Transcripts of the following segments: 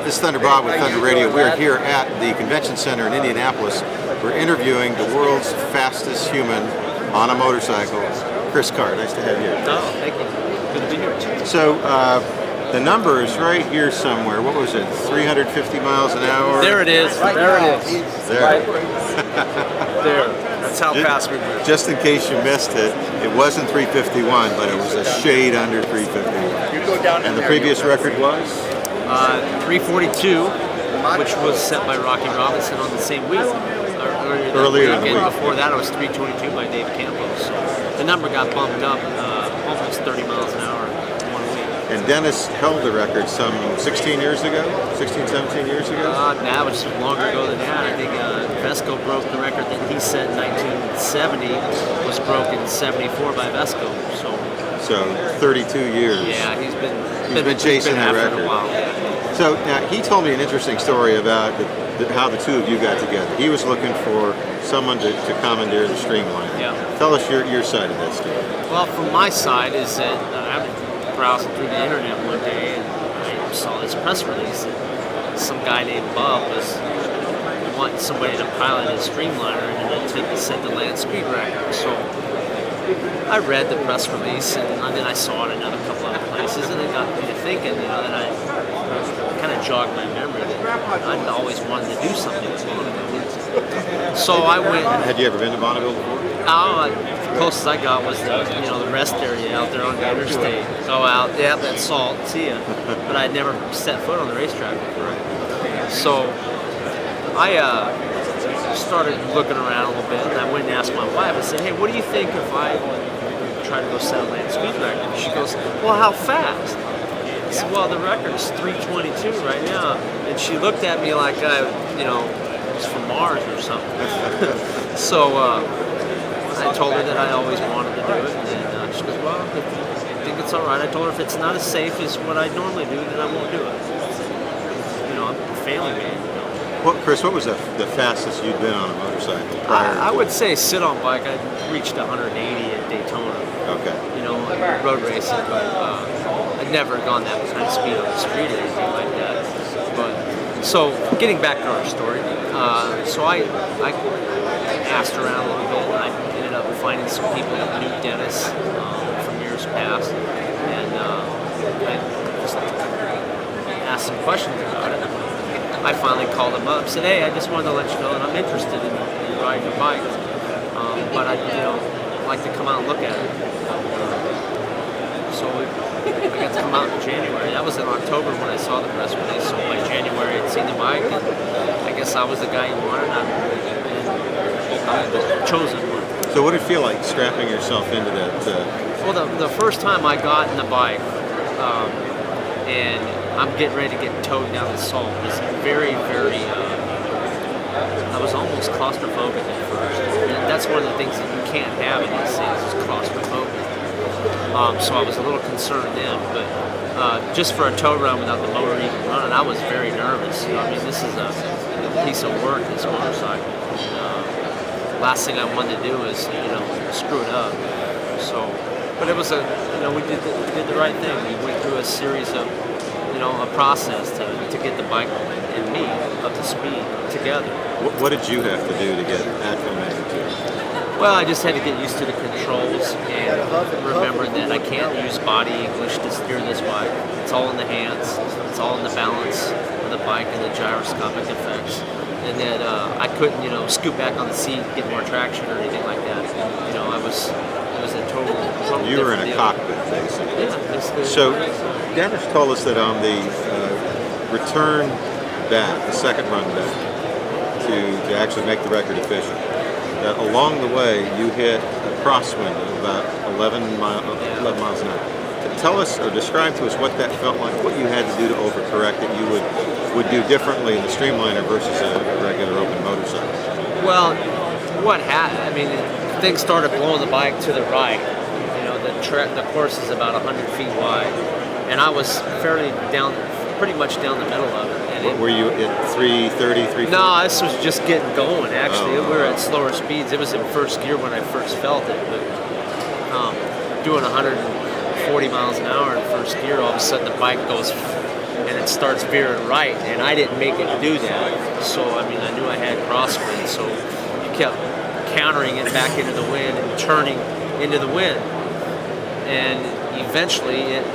This is Thunder Bob with Thunder Radio. We're here at the Convention Center in Indianapolis. We're interviewing the world's fastest human on a motorcycle, Chris Carr. Nice to have you. Oh, thank you. Good to be here. So, the number is right here somewhere. What was it? 350 miles an hour? There it is. There it is. There. There. That's how fast we went. Just in case you missed it, it wasn't 351, but it was a shade under 351. And the previous record was? 342, which was set by Rocky Robinson on the same week. Earlier in the week. Before that, it was 322 by Dave Campbell. So the number got bumped up almost 30 miles an hour in 1 week. And Dennis held the record some 16 years ago? 16, 17 years ago? That was longer ago than that. I think Vesco broke the record that he set in 1970, was broken in 74 by Vesco. So 32 years. Yeah, he's been chasing that record. For a while. So now he told me an interesting story about how the two of you got together. He was looking for someone to commandeer the Streamliner. Yeah. Tell us your side of that story. Well, from my side is that I was browsing through the internet one day and I saw this press release that some guy named Bob was wanting somebody to pilot his Streamliner and to set the land speed record. So I read the press release and then I saw it in a couple other places and it got me to thinking, that I kind of jogged my memory that I'd always wanted to do something with Bonneville. So I went. Had you ever been to Bonneville before? The closest I got was the rest area out there on the interstate. Go out, yeah, that's Salt, see ya. But I'd never set foot on the racetrack before. So I started looking around a little bit, and I went and asked my wife. I said, "Hey, what do you think if I try to go set a land speed record?" And she goes, "Well, how fast?" I said, "Well, the record is 322 right now." And she looked at me like I, was from Mars or something. So I told her that I always wanted to do it, and she goes, "Well, if you think it's all right." I told her if it's not as safe as what I normally do, then I won't do it. I'm a family man. Well, Chris, what was the fastest you'd been on a motorcycle prior? I would say sit on bike. I reached 180 at Daytona. Okay. Road racing, but I'd never gone that kind of speed on the street or anything like that. But so getting back to our story, so I asked around a little bit, and I ended up finding some people that knew Dennis from years past, and I just asked some questions about it. I finally called him up, said, "Hey, I just wanted to let you know that I'm interested in riding a bike, but I'd like to come out and look at it." So I got to come out in January. That was in October when I saw the press release. So by January, I'd seen the bike, and I guess I was the guy you wanted, and I was chosen one. So what did it feel like strapping yourself into that? Well, the first time I got in the bike, and I'm getting ready to get towed down the Salt, was very, very, I was almost claustrophobic at first. And that's one of the things that you can't have in these things is claustrophobia. So I was a little concerned then, but just for a tow run without the motor even running, I was very nervous. This is a piece of work, this motorcycle. Last thing I wanted to do is, screw it up. So, but it was we did the right thing. We went through a series of, a process to get the bike and me up to speed together. What did you have to do to get acclimated to it? Well, I just had to get used to the controls and remember that I can't use body English to steer this bike. It's all in the hands. It's all in the balance of the bike and the gyroscopic effects. And that I couldn't, scoot back on the seat, get more traction or anything like that. It was a total You were in a deal. cockpit, basically. Yeah, basically. So Dennis told us that on the return back, the second run back, to actually make the record official, that along the way you hit a crosswind of about 11 miles an hour. Tell us or describe to us what that felt like, what you had to do to overcorrect that you would do differently in the Streamliner versus a regular open motorcycle. Well, things started blowing the bike to the right. The course is about 100 feet wide, and I was pretty much down the middle of it. And were you at 330, 340? No, this was just getting going, actually. Oh. We were at slower speeds. It was in first gear when I first felt it, but doing 140 miles an hour in first gear, all of a sudden the bike goes and it starts veering right, and I didn't make it do that. So I mean, I knew I had crosswind, so you kept countering it back into the wind and turning into the wind, and eventually it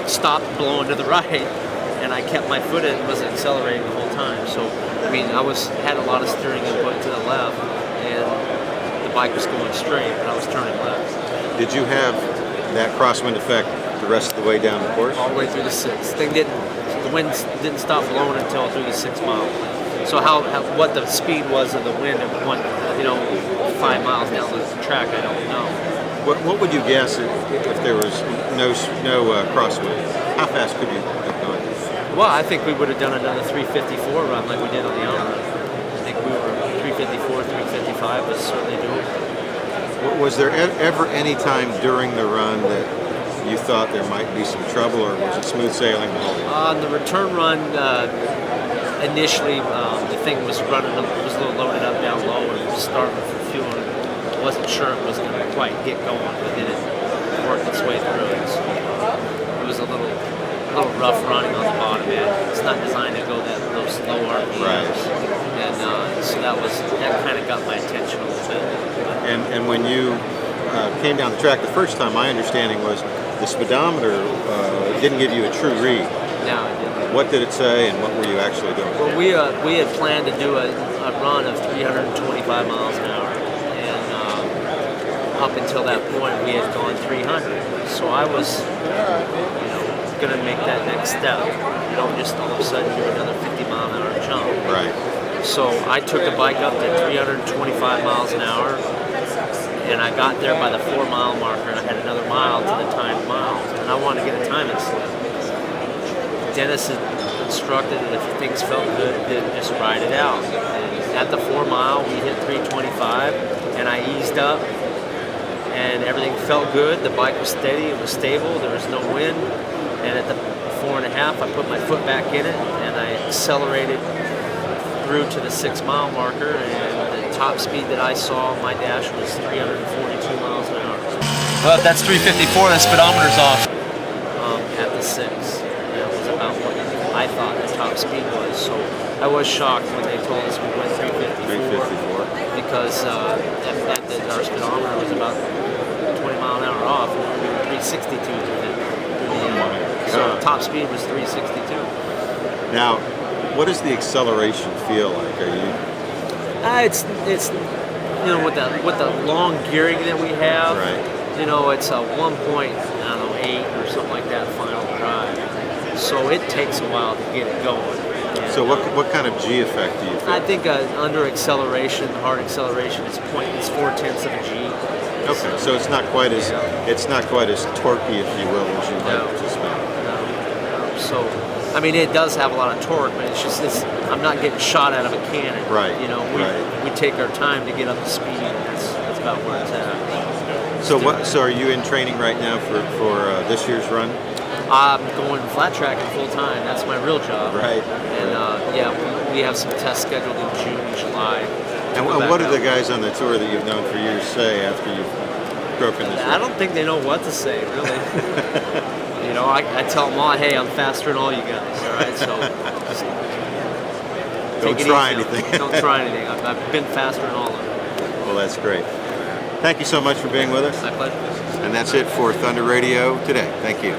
stopped blowing to the right, and I kept my foot in and was accelerating the whole time. So I mean, I had a lot of steering input to the left, and the bike was going straight, but I was turning left. Did you have that crosswind effect the rest of the way down the course? All the way through the 6th. The wind didn't stop blowing until through the 6th mile. So what the speed was of the wind at 5 miles down the track, I don't know. What would you guess if there was no crosswind? How fast could you have gone? Well, I think we would have done another 354 run like we did on the other run. I think we were 354, 355 was certainly doable. Was there ever any time during the run that you thought there might be some trouble, or was it smooth sailing the whole way? On the return run, initially the thing was a little loaded up down low, and it was starting for fuel. I wasn't sure it was going to quite get going, but then it worked its way through. It was a little rough running on the bottom end. It's not designed to go those low RPMs, right. And so that kind of got my attention a little bit. And when you came down the track the first time, my understanding was the speedometer didn't give you a true read. No, it didn't. What did it say, and what were you actually doing? Well, we had planned to do a run of 325 miles an hour, and up until that point we had gone 300. So I was, going to make that next step. Just all of a sudden do another 50-mile-an-hour jump. Right. So I took the bike up to 325 miles an hour, and I got there by the 4-mile marker, and I had another mile to the timed mile, and I wanted to get a timing slip. Dennis had instructed that if things felt good, then just ride it out. And at the 4-mile, we hit 325, and I eased up, and everything felt good. The bike was steady, it was stable, there was no wind, and at the 4.5, I put my foot back in it, and I accelerated through to the 6-mile marker, and the top speed that I saw on my dash was 342 miles an hour. Well, if that's 354, the speedometer's off. At the 6. That was about what I thought the top speed was. So I was shocked when they told us we went 354. Because our speedometer was about 20 mile an hour off, and we were 362 through the end. So top speed was 362. Now, what does the acceleration feel like? Are you? It's with the long gearing that we have. Right. It's a 1.8 or something like that final drive. So it takes a while to get it going. And, so what kind of G effect do you feel? I think under acceleration, hard acceleration, it's 0.4 of a G. Okay, so it's not quite as torquey, if you will, as you might suspect. No. So, I mean, it does have a lot of torque, but I'm not getting shot out of a cannon. Right. We take our time to get up to speed, and that's about where it's at. So are you in training right now for this year's run? I'm going flat tracking full time. That's my real job. Right. And we have some tests scheduled in June, July. And what do the guys on the tour that you've known for years say after you've broken this? I don't think they know what to say, really. I tell them all, hey, I'm faster than all you guys. All right, so just don't try anything. Don't try anything. I've been faster than all of them. Well, that's great. Thank you so much for being with us. My pleasure. And that's it for Thunder Radio today. Thank you.